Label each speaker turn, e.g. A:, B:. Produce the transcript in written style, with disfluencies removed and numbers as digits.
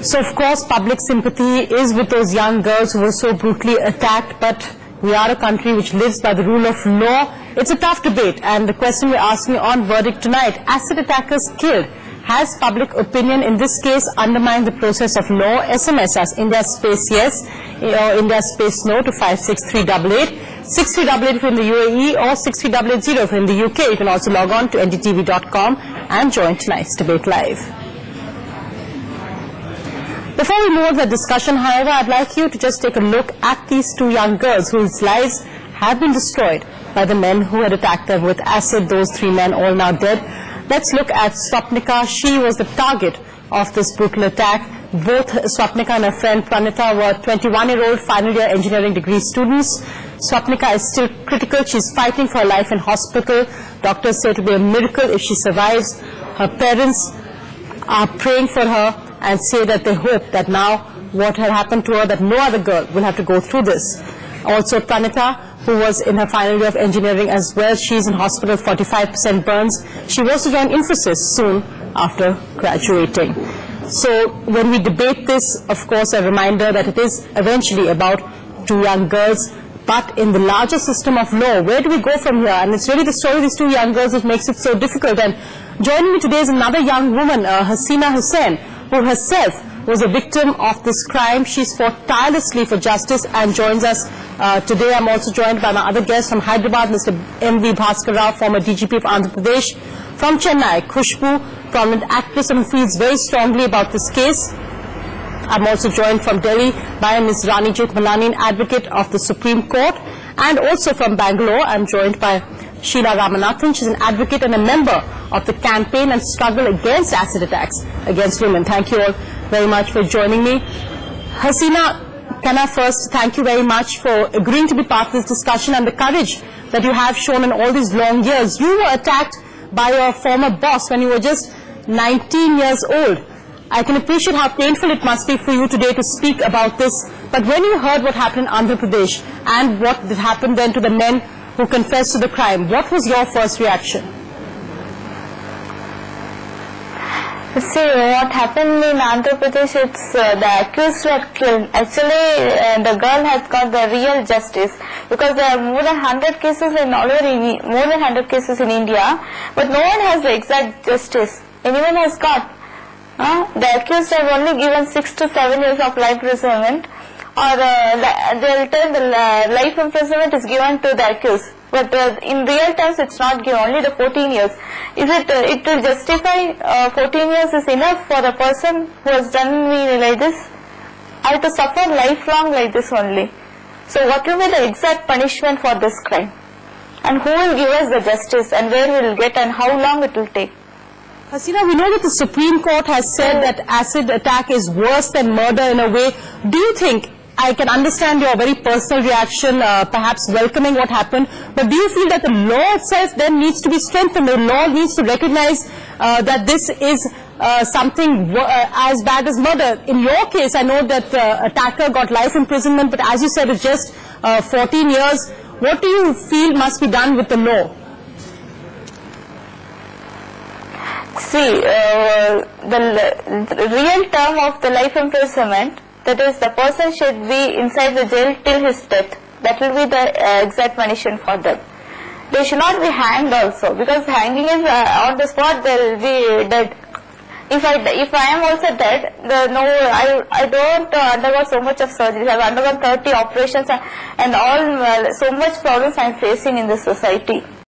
A: So of course public sympathy is with those young girls who were so brutally attacked, but we are a country which lives by the rule of law. It's a tough debate, and the question we're asking on Verdict tonight: acid attackers killed. Has public opinion in this case undermined the process of law? SMS us India space yes or India space no to 56388, 6388 if you're in the UAE, or 63880 if you're in the UK. You can also log on to ndtv.com and join tonight's debate live. Before we move on to the discussion, however, I'd like you to just take a look at these two young girls whose lives have been destroyed by the men who had attacked them with acid. Those three men all now dead. Let's look at Swapnika. She was the target of this brutal attack. Both Swapnika and her friend Pranita were 21-year-old final year engineering degree students. Swapnika is still critical. She's fighting for her life in hospital. Doctors say it will be a miracle if she survives. Her parents are praying for her and say that they hope that now what had happened to her, that no other girl will have to go through this. Also Pranita, who was in her final year of engineering as well, she's in hospital, 45% burns. She was to join Infosys soon after graduating. So when we debate this, of course, a reminder that it is eventually about two young girls, but in the larger system of law, where do we go from here? And it's really the story of these two young girls which makes it so difficult. And joining me today is another young woman, Hasina Hussain, who herself was a victim of this crime. She's fought tirelessly for justice and joins us today. I'm also joined by my other guest from Hyderabad, Mr. M.V. Bhaskar Rao, former DGP of Andhra Pradesh. From Chennai, Khushbu, prominent actress who feels very strongly about this case. I'm also joined from Delhi by Ms. Rani Jethmalani, an advocate of the Supreme Court. And also from Bangalore, I'm joined by Sheila Ramanathan. She's an advocate and a member of the campaign and struggle against acid attacks against women. Thank you all very much for joining me. Hasina, can I first thank you very much for agreeing to be part of this discussion and the courage that you have shown in all these long years. You were attacked by your former boss when you were just 19 years old. I can appreciate how painful it must be for you today to speak about this. But when you heard what happened in Andhra Pradesh and what happened then to the men who confessed to the crime, what was your first reaction?
B: See, what happened in Andhra Pradesh, it's the accused were killed. Actually, the girl has got the real justice, because there are more than 100 cases in all over more than 100 cases in India, but no one has the exact justice. Anyone has got. The accused are only given 6 to 7 years of life imprisonment, or they'll tell the life imprisonment is given to the accused. But in real terms, it's not given, only the 14 years. Is it will justify 14 years is enough for a person who has done me like this? I have to suffer lifelong like this only. So what will be the exact punishment for this crime? And who will give us the justice, and where we will get, and how long it will take?
A: Hasina, we know that the Supreme Court has said that acid attack is worse than murder in a way. Do you think, I can understand your very personal reaction, perhaps welcoming what happened, but do you feel that the law itself then needs to be strengthened? The law needs to recognize that this is something as bad as murder. In your case, I know that the attacker got life imprisonment, but as you said, it's just 14 years. What do you feel must be done with the law?
B: See, the real term of the life imprisonment, that is, the person should be inside the jail till his death. That will be the exact punishment for them. They should not be hanged also, because hanging is on the spot, they will be dead. If I am also dead, I don't undergo so much of surgery. I have undergone 30 operations and all so much problems I am facing in this society.